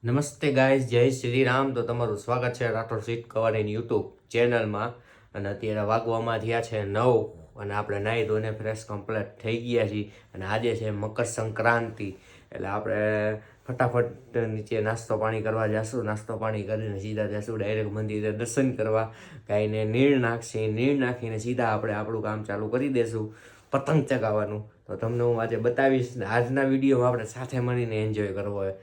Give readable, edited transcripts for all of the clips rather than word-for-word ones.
નમસ્તે ગાઈઝ, જય શ્રી રામ. તો તમારું સ્વાગત છે રાઠોડ સીટ કવરની યુટ્યુબ ચેનલમાં. અને અત્યારે વાગવામાં થયા છે 9 અને આપણે નાહી ધોઈને ફ્રેશ કમ્પ્લીટ થઈ ગયા છીએ. અને આજે છે મકર સંક્રાંતિ, એટલે આપણે ફટાફટ નીચે નાસ્તો પાણી કરવા જઈશું. નાસ્તો પાણી કરીને સીધા જઈશું ડાયરેક્ટ મંદિરે દર્શન કરવા. ગાયને નીર નાખીને સીધા આપણે આપણું કામ ચાલુ કરી દઈશું, પતંગ ચગાવવાનું. તો તમને હું આજે બતાવીશ ને આજના વિડીયોમાં આપણે સાથે મળીને એન્જોય કરવો હોય,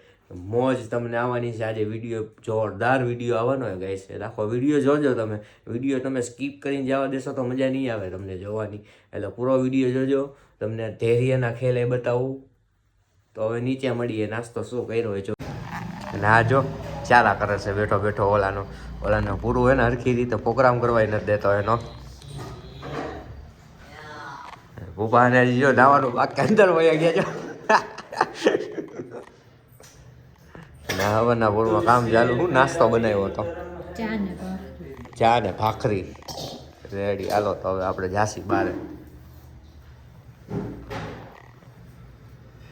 મોજ તમને આવવાની છે. આજે વિડીયો જોરદાર વિડીયો આવવાનો હોય ગાઈસ, આખો વિડીયો જોજો. તમે વિડીયો તમે સ્કીપ કરીને જવા દેશો તો મજા નહીં આવે તમને જોવાની, એટલે પૂરો વિડીયો જોજો. તમને ધૈર્યના ખેલ એ બતાવું. તો હવે નીચે મળીએ, નાસ્તો શું કર્યો હોય જો. અને આ જો ચાલા કરે છે બેઠો બેઠો ઓલાનો પૂરું હોય ને હરખી રીતે પ્રોગ્રામ કરવાય નથી દેતો એનો. ભૂપાને જો નાવાનું બાકી અંદર વયા ગયા જો. હવાના પૂરમાં કામ ચાલુ. હું નાસ્તો બનાવ્યો હતો, ચા ને ભાખરી રેડી. હાલો તો હવે આપણે જાસી બારે.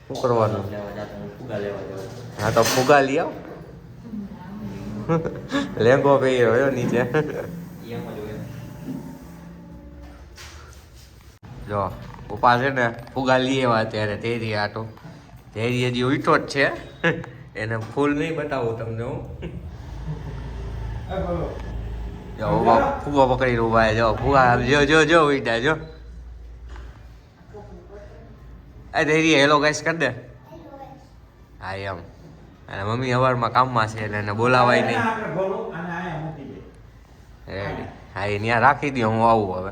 શું કરવાનું? હા તો ફુગા લઈ આવ. લેંગો પહેર્યો હોય નીચે. જો પપ્પા છે ને ફુગા લઈ આવ્યા અત્યારે ધૈર્ય આટો. ધૈર્ય હજી ઉઠો જ છે, એને ફૂલ નહીં બતાવું તમને હું. જો ફુગો પકડી ઉભા જો ફુગા જો ઉઠ્યા જો. આ ધૈર્ય હેલો ગાઈસ કરી દે. હા એમ. અને મમ્મી સવારમાં કામમાં છે એટલે એને બોલાવાય નહીં. રેડી. હા એ ત્યાં રાખી દો, હું આવું હવે.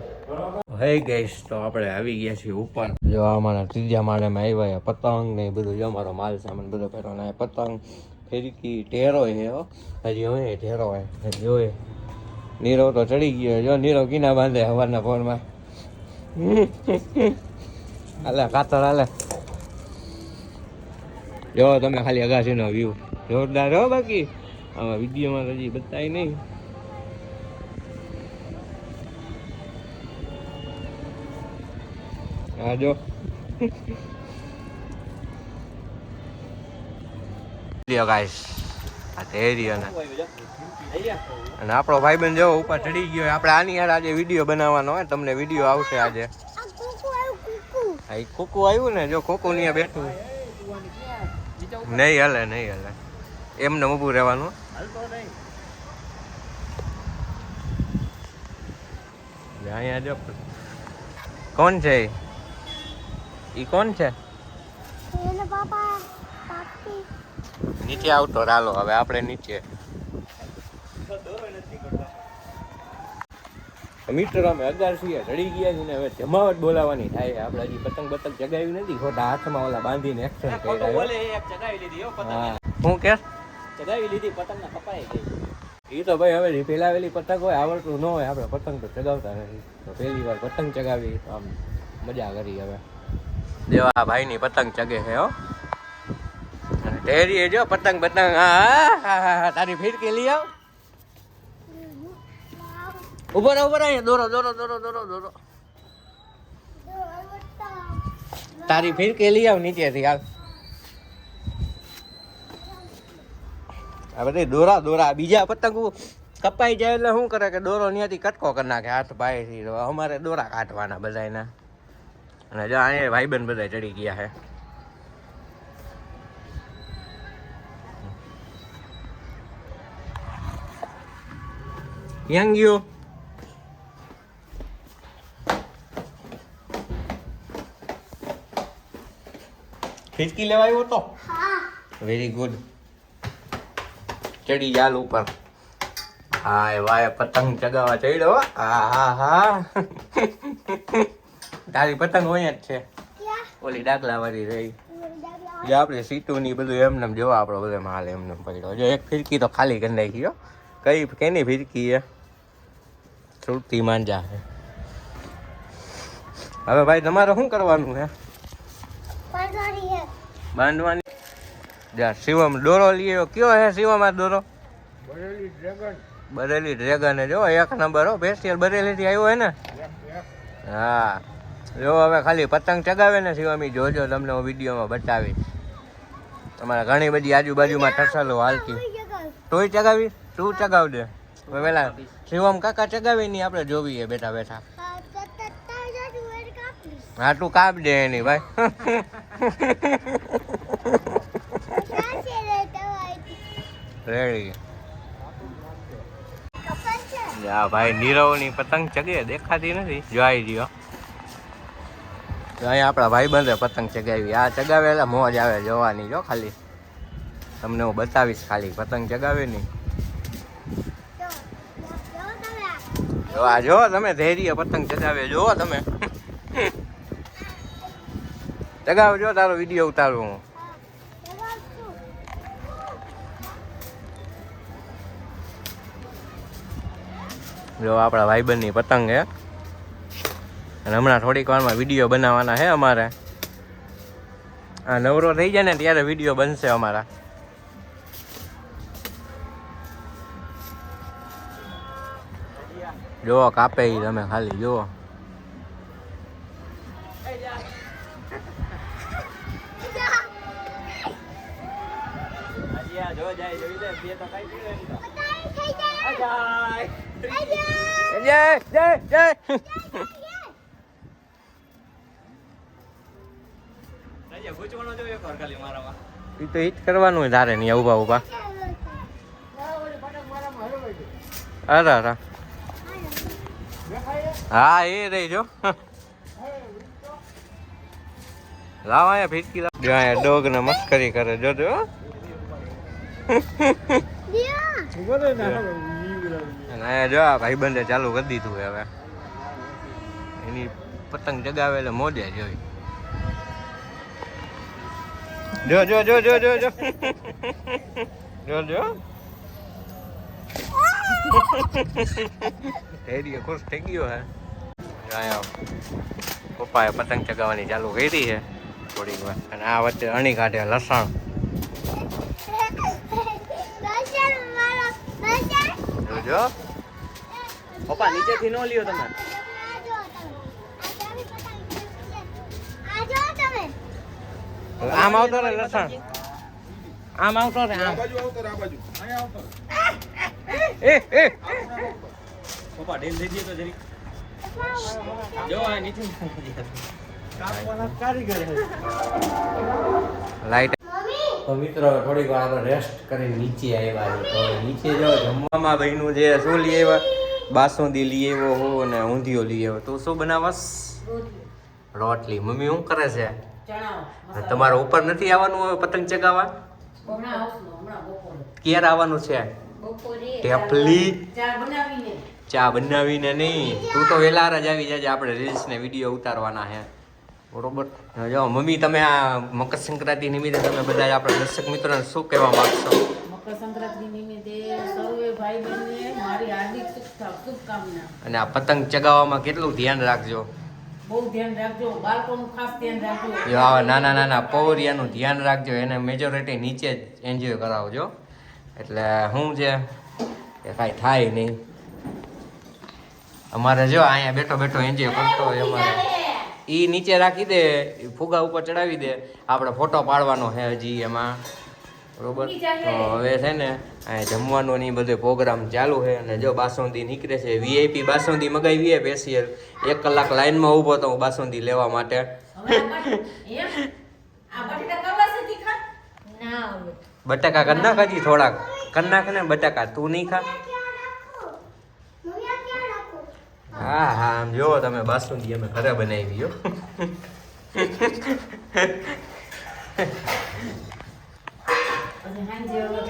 હે ગાઈસ, તો આપણે આવી ગયા છીએ ઉપર. જો અમારા ત્રીજા માળેમાં આવ્યા પતંગ ને બધું જો અમારો માલ સામાન બધો પહેરવાનો. પતંગ, ફિરકી, ઢેરો છે હો. હજી હવે ઢેરો હોય જોઈએ. નીરવ તો ચડી ગયો જો. નીરવ કીના બાંધે સવારના પોરમાં. હાલે કાતર હાલે. જો તમે ખાલી અગાસીનો વ્યૂ જોરદાર હો. બાકી આમાં વિડીયોમાં હજી બતાય નહીં. હા જો ગાઈસ, આ ધૈર્ય અને આપણો ભાઈબંધ જો ઉપર ચડી ગયો. આપણે આની યાર આજે વિડીયો બનાવવાનો હોય, તમને વિડીયો આવશે આજે. હા એ ખોખું આવ્યું ને, જો ખોખું ત્યાં બેઠું. નહીં હાલે એમને ઊભું રહેવાનું. અહીંયા જો કોણ છે ઈ કોણ છે? નીચે આવતો રાલો. હવે આપણે નીચે મીટર અમે 11 છીએ ચડી ગયા છે ને હવે જમાવટ બોલાવાની થાય. આપણે હજી પતંગ ચગાવી નથી, ખોટા હાથમાં ઓલા બાંધીને એક્શન કર્યા. હું કે ચગાવી લીધી પતંગ ના કપાઈ ગઈ. એ તો ભાઈ હવે પેલાવેલી પતંગ હોય, આવડતું ન હોય. આપણે પતંગ તો ચગાવતા નથી, તો પહેલી વાર પતંગ ચગાવી તો આમ મજા કરી. હવે દેવા ભાઈની પતંગ ચગે છે હો. ઢેરી જો પતંગ. હા તારી ફિરકી લઈ આવ. ઉભો રહો અહીંયા. દોરો તારી ફિરકી લઈ આવ નીચેથી. હાલ આ બધી દોરા બીજા પતંગ કપાઈ જાય એટલે શું કરે કે દોરો ત્યાંથી કટકો કરી નાખે હાથ પાયથી. અમારે દોરા કાઢવાના બધાના. અને જો અહીંયા ભાઈબંધ બધા ચડી ગયા છે. ક્યાં ગયો? ફિરકી લેવા આવ્યો તો? Very good. ચડી જાલ ઉપર. હા વાય પતંગ ચગાવવા ચડ્યો. હા તારી પતંગ હોય જ છે ઓલી ડાકલા વાળી રહી. જે આપણે સીટું ની બધું એમને જોવા આપણો બધો માલ એમને પડ્યો. જો એક ફિરકી તો ખાલી કરી નાખી. કઈ કેની ફિરકી છે? શ્રુતિ માંજા છે. હવે ભાઈ તમારે શું કરવાનું છે? બાંધવાની. જા શિવમ દોરો લઈ આવ્યો. કયો હે શિવમ આ દોરો? બરેલી ડ્રેગન જો એક નંબર હો. સ્પેશિયલ બરેલી થી આવ્યો હે ને? હા જો હવે ખાલી પતંગ ચગાવે ને શિવામી, જોજો તમને હું વિડીયોમાં બતાવીશ. અમારા ઘણી બધી આજુબાજુમાં ટસાલો હાલતી. તોય ચગાવી? તું ચગાવ દે. પેલા શિવમ કાકા ચગાવી નહીં, આપણે જોવીએ બેઠા બેઠા. હા તું કાપ દે એની ભાઈ. રેડી. હા ભાઈ નીરવની પતંગ ચગે દેખાતી નથી. જોઈ ગયો અહીંયા આપણા ભાઈ બંધે પતંગ ચગાવી. આ ચગાવેલા મોજ આવે જોવાની. જો ખાલી તમને હું બતાવીશ ખાલી પતંગ ચગાવે નહીં. જોવા જો તમે ધૈર્ય પતંગ ચગાવે જો તમે. ચગાવજો તારો વિડીયો ઉતારું હું. જો આપણા ભાઈબંધની પતંગ હે અને હમણાં થોડીક વારમાં વિડીયો બનાવવાના હે અમારે. આ નવરો થઈ જાય ને ત્યારે વિડીયો બનશે અમારા. જો કાપે તમે ખાલી જુઓ. તો હિટ કરવાનું ધારે નહીં ઉભા ઉભા. અરે અરે હા એ રહી જો. લાવ અહીંયા ફીટકી લાવ. જો અહીંયા ડોગ ને મસ્કરી કરે જોજો. અહીંયા જો આ ભાઈબંધે ચાલુ કરી દીધું હવે. એની પતંગ જગાવે એટલે મોજે જોઈ. જો જો જો જો જો જો જો જો ખુશ થઈ ગયો હે. પપ્પાએ પતંગ ચગાવવાની ચાલુ કરી છે થોડીક વાર. અને આ વચ્ચે અણી કાઢે લસણ. જોજો પપ્પા નીચેથી ન લ્યો તમે. આમ આવતો રે લસણ. આમ આવતો રે આમ. એ એ પપ્પા ઢીલ દઈ દે તો જરી. જો આ નીચે લાઈટ. તો મિત્રો થોડીક વાર આપણે રેસ્ટ કરીને નીચે આવ્યા. તો નીચે જો જમવામાં બહેનું જે શું લઈ આવ્યા, બાસુંદી લઈ આવ્યો હું અને ઊંધિયો લઈ આવ્યો. તું શું બનાવસ? રોટલી. મમ્મી શું કરે છે? તમારે ઉપર નથી આવવાનું હવે પતંગ ચગાવવા? ક્યારે આવવાનું છે? ટેપલી ચા બનાવીને નહીં. તું તો વેલાર જ આવી જાય. આપણે રીલ્સ ને વિડીયો ઉતારવાના છે બરોબર. જો મમ્મી તમે આ મકર સંક્રાંતિ નિમિત્તે તમે બધા આપણા દર્શક મિત્રોને શું કહેવા માંગશો? મકર સંક્રાંતિ નિમિત્તે સર્વે ભાઈ બહેનને મારી હાર્દિક શુભકામના. અને આ પતંગ ચગાવવામાં કેટલું ધ્યાન રાખજો. બહુ ધ્યાન રાખજો. બાળકોનું ખાસ ધ્યાન રાખજો. જો આવા નાના નાના પૌરિયાનું ધ્યાન રાખજો. એને મેજોરિટી નીચે જ એન્જોય કરાવજો. એટલે શું છે કે કાંઈ થાય નહીં. અમારે જો અહીંયા બેઠો બેઠો એન્જોય કરતો હોય. અમારે એ નીચે રાખી દે, ફુગા ઉપર ચડાવી દે. આપણે ફોટો પાડવાનો છે હજી એમાં બરોબર. તો હવે છે ને અહીંયા જમવાનું ને બધો પ્રોગ્રામ ચાલુ છે. અને જો બાસુંદી નીકળે છે. વીઆઈપી બાસુંદી મગાવી સ્પેશિયલ. 1 કલાક લાઈનમાં ઊભો તો હું બાસુંદી લેવા માટે. બટાકા કરી નાખ હજી થોડાક. કરી નાખ ને બટાકા. તું નહીં ખા? હા હા આમ જોવો તમે બાસુંદી અમે ઘરે બનાવી જો.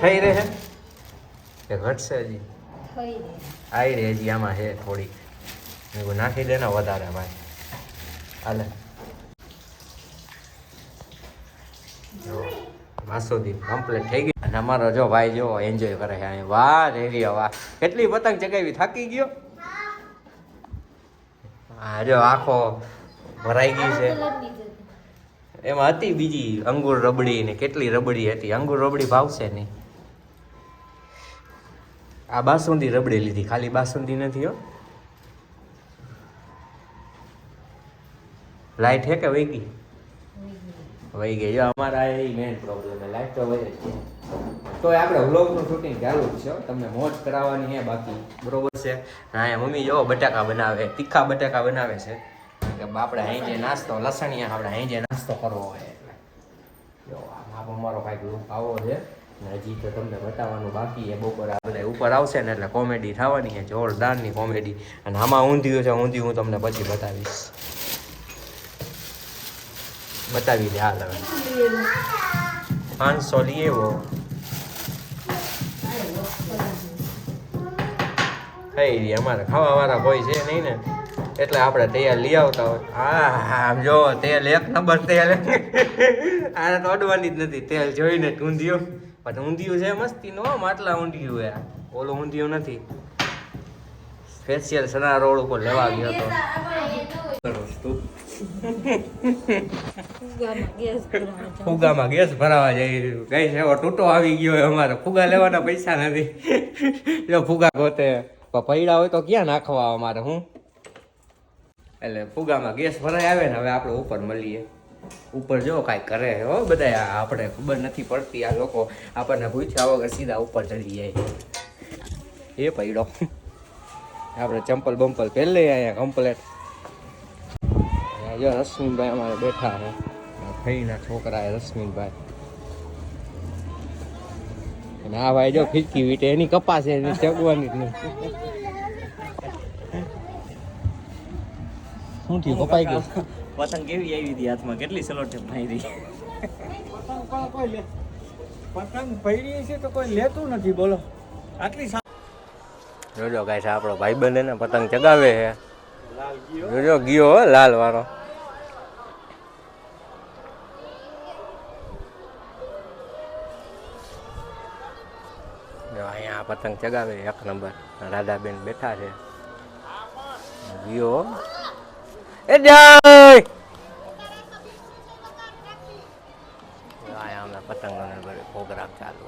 થઈ રહે કે ઘટશે હજી? આવી રહી હજી. આમાં છે થોડીક. નાખી દે ને વધારે ભાઈ. હાલે બાસુંદી કમ્પ્લીટ થઈ ગઈ. અને અમારો જો ભાઈ જો એન્જોય કરે છે અહીં. વાહ રેડિયો વાહ. કેટલી પતંગ ચગાવી? થાકી ગયો? હા જો આખો ભરાઈ ગઈ છે. એમાં હતી બીજી અંગુર રબડી ને કેટલી રબડી હતી. અંગુર રબડી ભાવશે નહીં. આ બાસુંદી રબડી લીધી. ખાલી બાસુંદી નથી હો. લાઈટ હે કે વહી ગઈ? વહી ગઈ જો અમારા એ મેઇન પ્રોબ્લેમ છે લાઈફ તો વહી જ છે તો આપણે વ્લોગનું શૂટિંગ ચાલુ જ છે હો. તમને મોજ કરાવવાની છે બાકી બરોબર છે. હા મમ્મી જો બટાકા બનાવે તીખા બટાકા બનાવે છે કે આપણે અહીં જે નાસ્તો લસણિયા આપણે અહીં જે નાસ્તો કરવો હોય એટલે જો આમ અમારો કાંઈક લુક આવો છે ને હજી તો તમને બતાવવાનું બાકી છે. બપોરે આપણે ઉપર આવશે ને એટલે કોમેડી થવાની છે જોરદારની કોમેડી અને આમાં ઊંધિયું છે ઊંધિયું હું તમને પછી બતાવીશ બતાવી દે હાલ હવે 500 લઈએ એવો થઈ રહી અમારે ખાવાવાળા કોઈ છે નહીં ને એટલે આપણે તૈયાર લઈ આવતા હોય હા આમ જો તેલ 1 નંબર તેલ આને તો અડવાની જ નથી તેલ જોઈને જ ઊંધિયું પણ ઊંધિયું છે મસ્તી નો માટલા ઊંધિયું હે ઓલું ઊંધિયું નથી ફેશિયલ સના રોડ ઉપર લેવા ગયો હતો ફુગામાં ગેસ ભરાવા જઈ રહ્યું ગઈ છે એવો ટૂટો આવી ગયો હોય અમારે ફુગા લેવાના પૈસા નથી જો ફુગા ગોતે પૈડા હોય તો ક્યાં નાખવા અમારે હું એટલે ફુગામાં ગેસ ભરાઈ આવે ને હવે આપણે ઉપર મળીએ ઉપર જો કાંઈ કરે હો બધા આપણે ખબર નથી પડતી આ લોકો આપણને પૂછ્યા વગર સીધા ઉપર ચડી જાય એ પૈડો આપણે ચંપલ બંપલ પહેરી લઈએ અહીંયા કમ્પ્લેટ જો રશ્મિનભાઈ અમારે બેઠા છે ભાઈના છોકરા રશ્મિનભાઈ અને આ ભાઈ જો ફીરકી વીટે એની કપાસ છે એની ચગવાની જ નહીં શું થયું કપાઈ ગયું પતંગ કેવી આવી હતી હાથમાં કેટલી સલોટ મારી પતંગ પડી છે તો કોઈ લેતું નથી બોલો આટલી જોજો ગાય છે આપણો ભાઈબંધ એને પતંગ ચગાવે છે જોજો ગયો હો લાલ વાળો જો અહીંયા પતંગ ચગાવે 1 નંબર રાધાબેન બેઠા છે ગયો એ જય અહીંયા પતંગોનો પ્રોગ્રામ ચાલુ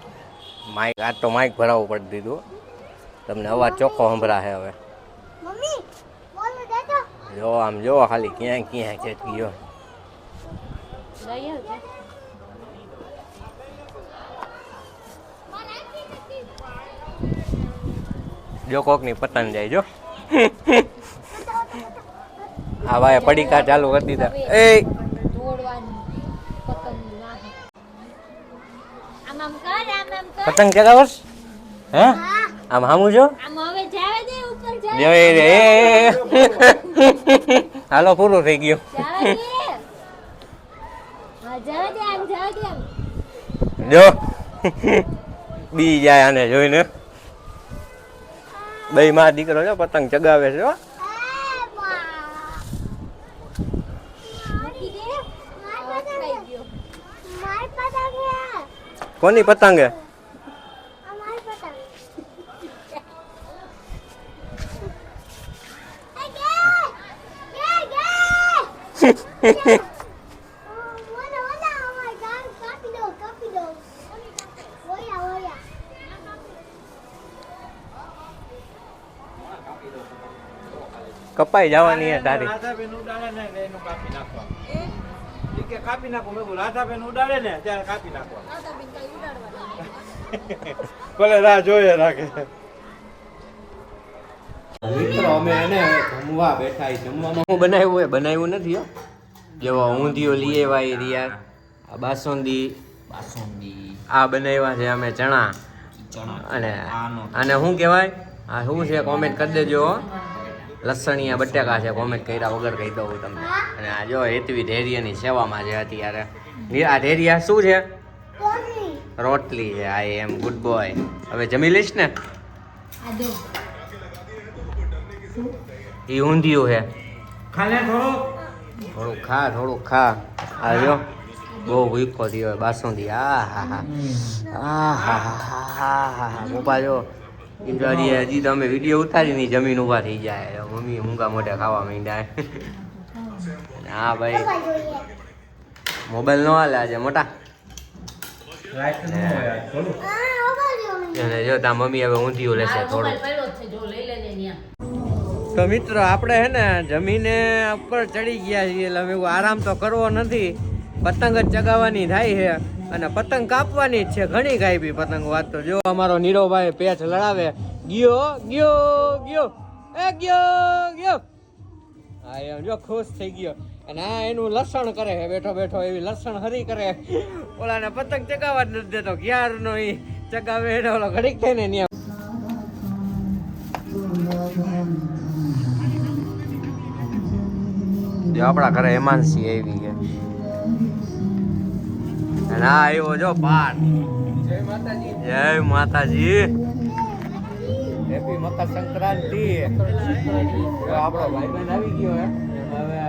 માઇક આજ તો માઇક ભરાવવું પડી દીધું તમને અવાજ ચોખ્ખો સંભળાશે હવે જો આમ જો ખાલી ક્યાંય ક્યાંય છે ગયો જો કોકની પતંગ જાય જો હા ભાઈ પડીકા ચાલુ કરી દીધા એ પતંગ ચગાવસ હે આમ હામું છો હાલો પૂરું થઈ ગયું જો બી જાય આને જોઈને બે માં દીકરો જો પતંગ ચગાવે છે કોની પતંગ હે કપાઈ જવાની હે તારી રાધાબેન ઉડાડે ને એનું કાપી નાખવા કે કાપી નાખો મેં રાધાબેન ઉડાડે ને ત્યારે કાપી નાખવા ભલે રાહ જોઈએ રાખે મિત્રો અમે એને જમવા બેઠા જમવામાં હું બનાવ્યું એ બનાવ્યું નથી હો જેવો ઊંધિયો લઈ આવ્યા રહ્યા આ બાસુંદી આ બનાવ્યા છે અમે ચણા અને આને શું કહેવાય આ શું છે કોમેન્ટ કરી દેજો લસણિયા બટાકા છે કોમેન્ટ કર્યા વગર કહી દઉં તમને અને આ જો હેતવી ધૈર્યની સેવામાં છે અત્યારે આ ધૈર્યા શું છે રોટલી છે આઈ એમ ગુડ બોય હવે જમી લઈશ ને એ ઊંધિયું છે ખાલે થોડુંક ખા આ જો બહુ ભૂખો થયો બાસુંદી આ હા પપ્પા જો હજી તો અમે વિડીયો ઉતારીને જમીન ઊભા થઈ જાય મમ્મી મૂંગા મોઢે ખાવા માંડ્યા હા ભાઈ મોબાઈલ નો હાલે આજે મોટા અને જો તા મમ્મી હવે ઊંધિયું લેશે થોડું તો મિત્રો આપણે હે ને જમીને ઉપર ચડી ગયા છીએ એટલે અમે આરામ તો કરવો નથી પતંગ જ ચગાવવાની થાય છે અને પતંગ કાપવાની જ છે. ઘણી કાપી પતંગ. વાત તો જો અમારો નીરવભાઈ પેચ લડાવે. ગયો ગયો ગયો એ ગયો. હા એમ જો ખુશ થઈ ગયો. અને આ એનું લસણ કરે છે બેઠો બેઠો. એવી લસણ હરી કરે. ઓલાને પતંગ ચગાવવા જ નથી દેતો. ક્યારનો ઈ ચગાવે એટલે ઓલો ઘડીક થઈને ન્યા. જો આપણા ઘરે હેમાંસી આવી છે અને આ આવ્યો જો પાર. જય માતાજી. હેપી મકર સંક્રાંતિ. આપણો ભાઈબંધ આવી ગયો હે. હવે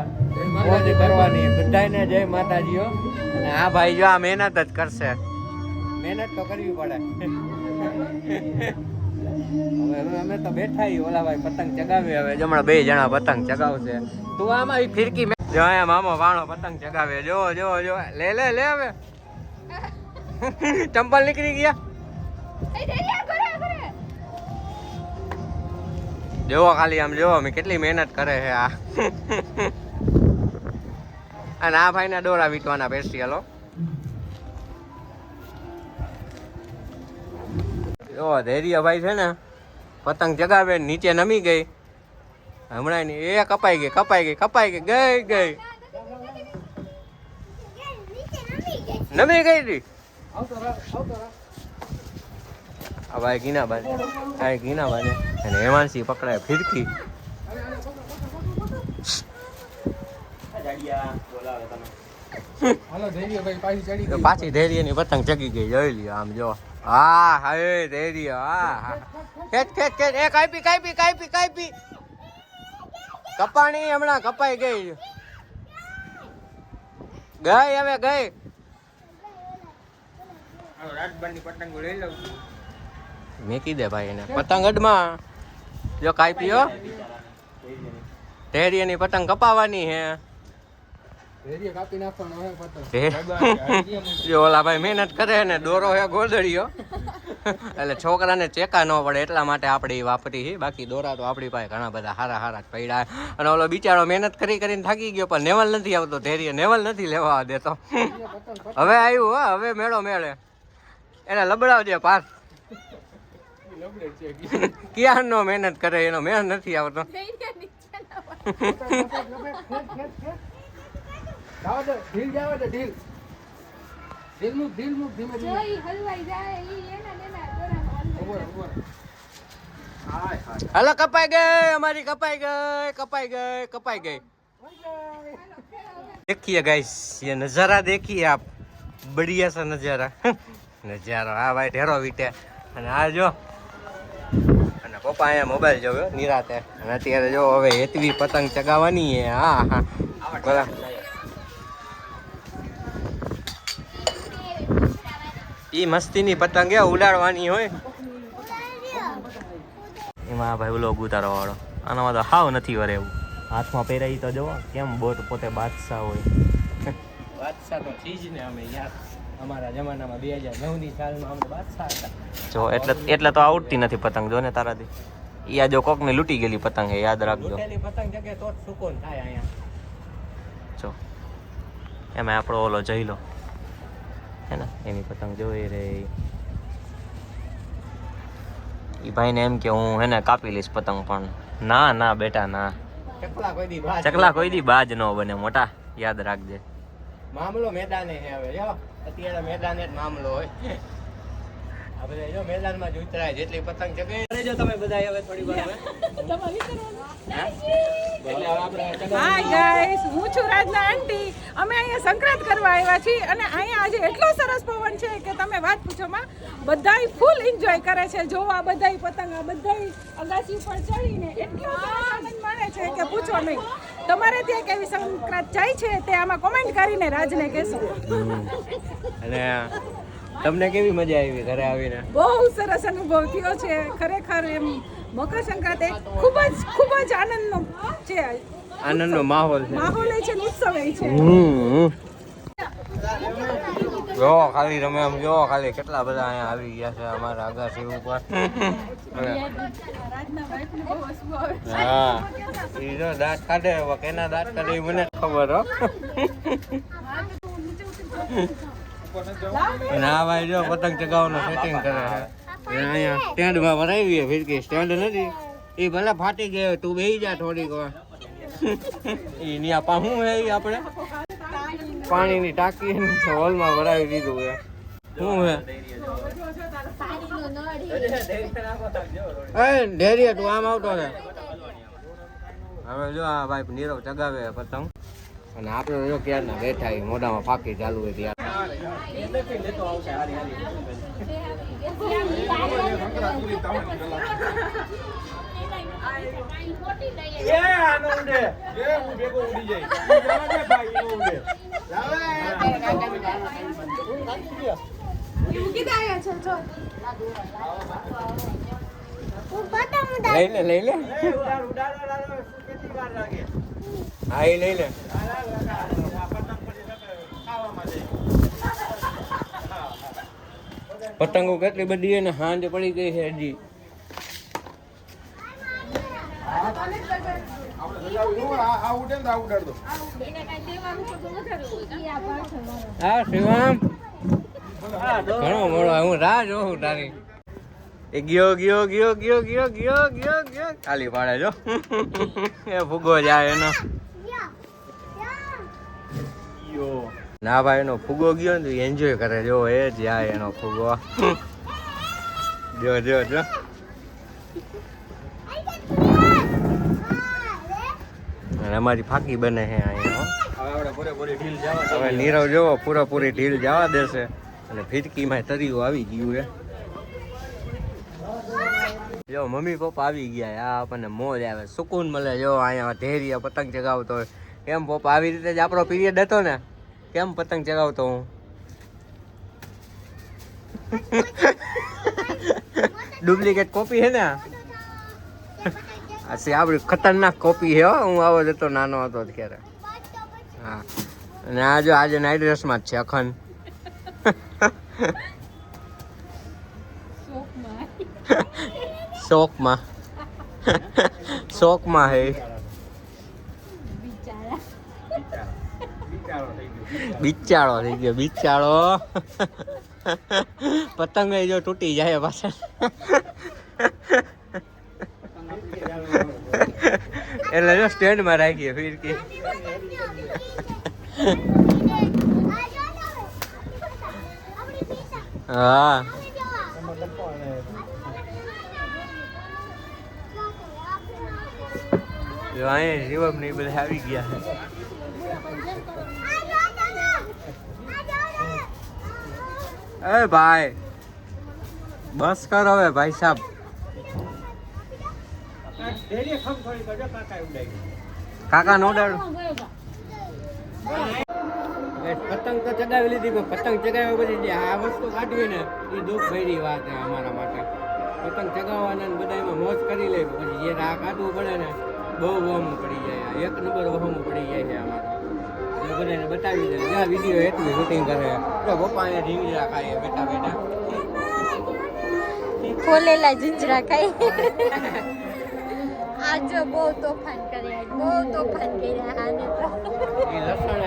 મોજ કરવાની બધાને. જય માતાજી. અને આ ભાઈ જો આ મહેનત જ કરશે. મહેનત તો કરવી પડે. હવે અમે તો બેઠા છીએ. ઓલા ભાઈ પતંગ ચગાવે. હવે જમણા 2 જણા પતંગ ચગાવશે. તું આમાં ફિરકી જો અહીંયા મામો વાણો પતંગ ચગાવે. જો જો જો લે લે લે. હવે ચંપલ નીકળી ગયા. જોવો ખાલી આમ જોવો મેં કેટલી મહેનત કરે છે આ. અને આ ભાઈ ના દોરા વીટવાના પેસ્ટિયલો. જો ધૈર્ય ભાઈ છે ને પતંગ ચગાવે નીચે નમી ગઈ. હમણાં એ કપાઈ ગઈ ગઈ. નમી ગઈ હતી. આ ભાઈ ગીના બાને અને હેમાંસી પકડાય ફિરકી. પાછી ધૈર્યની પતંગ ચગી ગઈ. જોઈ લ્યો આમ જો. હા હવે ધૈર્ય. હા ખેચ એ કાપી કપાણી હમણાં કપાઈ ગઈ. હવે ગઈ. રાજબાની પતંગો લઈ લઉં. મેકી દે ભાઈ એને પતંગ અડમાં. જો કાપીઓ ધૈર્યની પતંગ કપાવાની હે. જો ઓલા ભાઈ મહેનત કરે ને દોરો હે ગોદડીયો. એટલે છોકરાને ચેકા ન પડે એટલા માટે આપણે વાપરી છે. બાકી દોરા તો આપણી પાસે ઘણા બધા હારા પડ્યા. અને ઓલો બિચારો મહેનત કરીને થાકી ગયો પણ નેવલ નથી આવતો. ધૈર્ય નેવલ નથી લેવા દેતો. હવે આવ્યું. હવે મેળો મેળે એને લબડાવજે પાસ. ક્યાં નો મહેનત કરે એનો મેળ નથી આવતો. હલો કપાઈ ગઈ અમારી. કપાઈ ગઈ. देखिए गाइस ये नज़ारा देखिए आप. बढ़िया सा नज़ारा. નજારો. હા ભાઈ ઢેરો વીટે. અને આ જો અને પપ્પા અહીંયા મોબાઈલ જોયો નિરાતે. અને અત્યારે જો હવે હેતવી પતંગ ચગાવવાની હે. હા બરાબર. ઈ મસ્તીની પતંગ એ ઉડાડવાની હોય. એમાં ભાઈ ઓલો ઉતારો વાળો. આનામાં તો હાવ નથી વરે એવું. હાથમાં પહેરાઈ તો જોવો કેમ બોટ પોતે બાદશાહ હોય. બાદશાહ તો ચીજ ને અમે યાર. અમારા જમાનામાં 2009ની સાલમાં અમે બાદશાહ હતા. જો એટલે તો આવડતી નથી પતંગ. જો ને તારાથી ઈ આ જો કોકને લૂંટી ગયેલી પતંગ હે. યાદ રાખજો. લૂંટેલી પતંગ જગ્યાએ તો જ સુકોન થાય અહીંયા. જો એમાં આપણો ઓલો જઈ લો હે ને એની પતંગ જોઈ રે. ઈ ભાઈને એમ કે હું હે ને કાપી લઈશ પતંગ. પણ ના બેટા ના. ચકલા કોઈ દી બાજ ન બને મોટા. યાદ રાખજે. મામલો મેદાને હે. હવે જો અત્યારે મેદાને જ મામલો હોય. આપણે જો મેદાનમાં જ ઉતરાય. જેટલી પતંગ ચગે જો તમે બધા હવે થોડી વાર હાય ગાઈસ, હું છું રાજના આંટી. અમે અહીંયા સંક્રાંત કરવા આવ્યા છીએ અને અહીંયા આજે એટલો સરસ પવન છે કે તમે વાત પૂછો માં. બધાય ફૂલ એન્જોય કરે છે. જોવા બધાય પતંગ બધાય અગાસી પર ચડીને એટલો આનંદ માણે છે કે પૂછો નહીં. તમારે ત્યાં કેવી સંક્રાંત જાય છે તે આમાં કોમેન્ટ કરીને રાજને કહેશો. અને તમને કેવી મજા આવી ઘરે આવીને? બહુ સરસ અનુભવ થયો છે ખરેખર. એમ મકર સંક્રાંત એક ખૂબ જ આનંદનો છે. આનંદનો માહોલ છે. માહોલ છે ને ઉત્સવ છે. જો ખાલી તમે આમ જો ખાલી કેટલા બધા અહીંયા આવી ગયા છે અમારા અગાસી ઉપર. હા એ જો દાંત કાઢે. કેના દાંત કાઢે મને ખબર હો. અને આ ભાઈ જો પતંગ ચગાવવાનું સેટિંગ કરે છે અહીંયા સ્ટેન્ડમાં ભરાવી ફિરકી સ્ટેન્ડ નથી એ ભલે ફાટી ગયો તું બેસી જા થોડીક વાર એ ન્યા પા શું હે ઈ આપણે પાણીની ટાંકી હોલમાં ભરાવી દીધું છે શું હે એ ઢેરીએ તું આમ આવતો છે હવે જો આ ભાઈ નીરવ ચગાવે પતંગ અને આપણે જો ક્યારના બેઠા એ મોઢામાં ફાંકી ચાલુ હોય ત્યાં એ આનો ઉડે એ હું ભેગો ઉડી જાય જવા દે ભાઈ એનો ઉડે લઈ લે એ ઉડાડ કેટલી વાર લાગે હા એ લઈ લે પતંગો કેટલી બધી એને હાંજ પડી ગઈ છે હજી હા શિવામ ઘણો મોડો હું રાહ જોઉં તારી એ ગયો ખાલી પાડે જો એ ફુગો જાય એનો ના ભાઈ એનો ફુગો ગયો ને એન્જોય કરે જો એ જાય એનો ફુગો જો અને અમારી ફાકી બને છે અહીંયા હવે નીરવ જોવો પૂરેપૂરી ઢીલ જવા દેશે અને ફિરકીમાં તરીયું આવી ગયું છે જો મમ્મી પપ્પા આવી ગયા આ આપણને મોજ આવે સુકૂન મળે જો અહીંયા ઢેરિયા પતંગ ચગાવતો હોય કેમ પપ્પા આવી રીતે જ આપણો પીરિયડ હતો ને કેમ પતંગ ચગાવતો હું ડુપ્લિકેટ કોપી છે ને આ આપણી ખતરનાક કોપી છે હું આવો જતો નાનો હતો ત્યારે હા અને આ જો આજે નાઇટ ડ્રેસમાં જ છે અખંડ શોકમાં હે બિચારો થઈ ગયો બિચારો પતંગ જો તૂટી જાય પાછળ એટલે જો સ્ટેન્ડમાં રાખીએ ફિરકી હા જો અહીંયા શિવમ ને બધા આવી ગયા છે એ ભાઈ બસ કર હવે ભાઈ સાહેબ કાકા નો ડર પતંગ તો ચગાવી લીધી પણ પતંગ ચગાવ્યા પછી આ વસ્તુ કાઢવી ને એ દુઃખ ભરી વાત છે અમારા માટે પતંગ ચગાવવાના ને બધા એમાં મોજ કરી લે પછી જે આ કાઢવું પડે ને બહુ વહમું પડી જાય એક નંબર વહમું પડી જાય છે અમારે બધાને બતાવી દે જ્યાં વિડીયો એટલું શૂટિંગ કરે તો પપ્પા અહીંયા ઢીંગરા ખાય બેઠા બેઠા ખોલેલા જીંજરા ખાઈ આજ બહુ તોફાન કર્યા આને તો એ લસણ